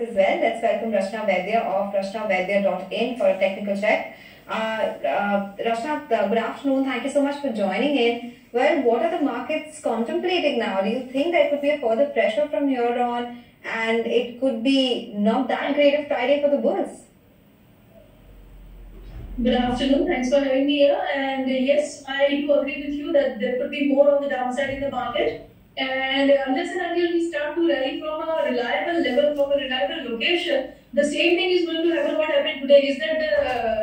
as well. Let's welcome Rachna Vaidya of rachnavaidya.in for a technical check. Rachna, good afternoon. Thank you so much for joining in. Well, what are the markets contemplating now? Do you think there could be a further pressure from here on and it could be not that great a Friday for the bulls? Good afternoon. Thanks for having me here. And yes, I do agree with you that there could be more on the downside in the market. And unless and until we start to rally from a reliable level, from a reliable location, the same thing is going to happen. What happened today is that the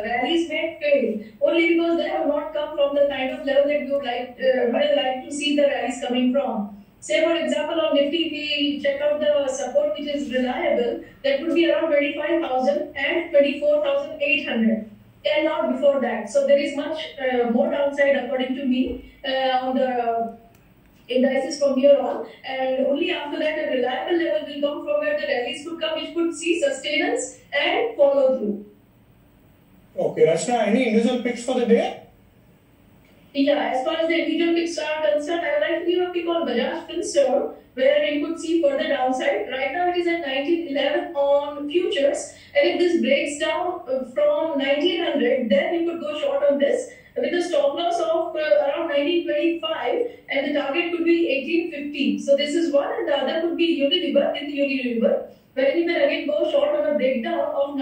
rallies may fail only because they have not come from the kind of level that we would like to see the rallies coming from. Say for example, on Nifty, if we check out the support which is reliable, that would be around 25,000 and 24,800. And not before that. So there is much more downside according to me on the indices from here on, and only after that a reliable level will come from where the rallies could come, which could see sustenance and follow through. Okay, Rachna, any individual picks for the day? Yeah, as far as the individual picks are concerned, I would like to give a pick on Bajaj Finserv, where we could see further downside. Right now it is at 1911 on futures, and if this breaks down from 1900, then we could go short on this with a stop loss of around 1925, and the target could be 1850. So this is one, and the other could be Unilever in the Unilever, where we can again go short on a breakdown of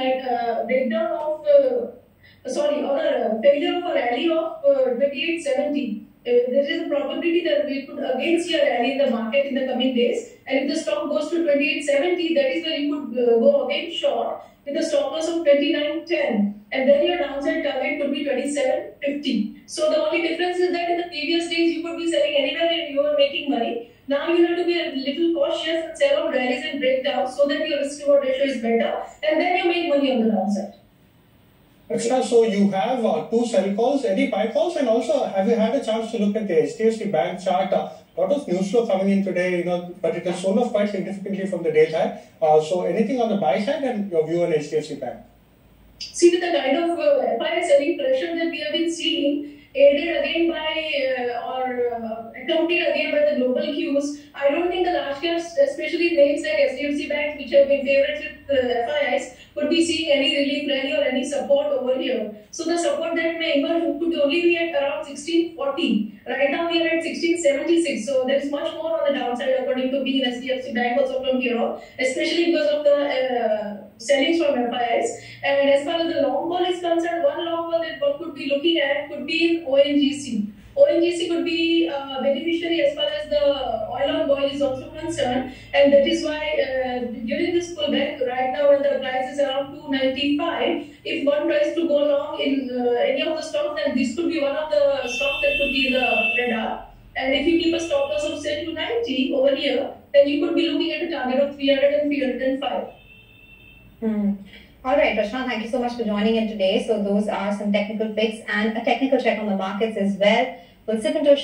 failure of a rally of 2870. There is a probability that we could again see a rally in the market in the coming days, and if the stock goes to 2870, that is where you could go again short with a stop loss of 2910, and then your downside target could be 2750. So the only difference is that in the previous days you could be selling anywhere and you were making money. Now you have to be a little cautious and sell on rallies and breakdowns so that your risk reward ratio is better, and then you make money on the downside. Rachna, so you have two sell calls, any buy calls, and also have you had a chance to look at the HDFC Bank chart? Lot of news flow coming in today, but it has sold off quite significantly from the day high. So anything on the buy side and your view on HDFC Bank? See, with the kind of FII selling pressure that we have been seeing, aided again by accompanied again by the global cues, I don't think the large caps, especially names like HDFC Bank, which have been favorites with FIIs, could be seeing any relief rally or any support over here. So the support that may emerge could only be at around 1640. Right now we are at 1676. So there is much more on the downside according to me in HDFC Bank also from here on, especially because of the sellings from FIIs. And as far as the long ball is concerned, one long ball that one could be looking at could be in ONGC. ONGC could be beneficiary as far as the oil on boil is also concerned, and that is why during this pullback, right now when the price is around 295, if one tries to go long in any of the stocks, then this could be one of the stocks that could be in the radar. And if you keep a stop loss of say 290 over here, then you could be looking at a target of 300 and 305. All right, Rachna, thank you so much for joining in today. So those are some technical picks and a technical check on the markets as well. We'll sip into a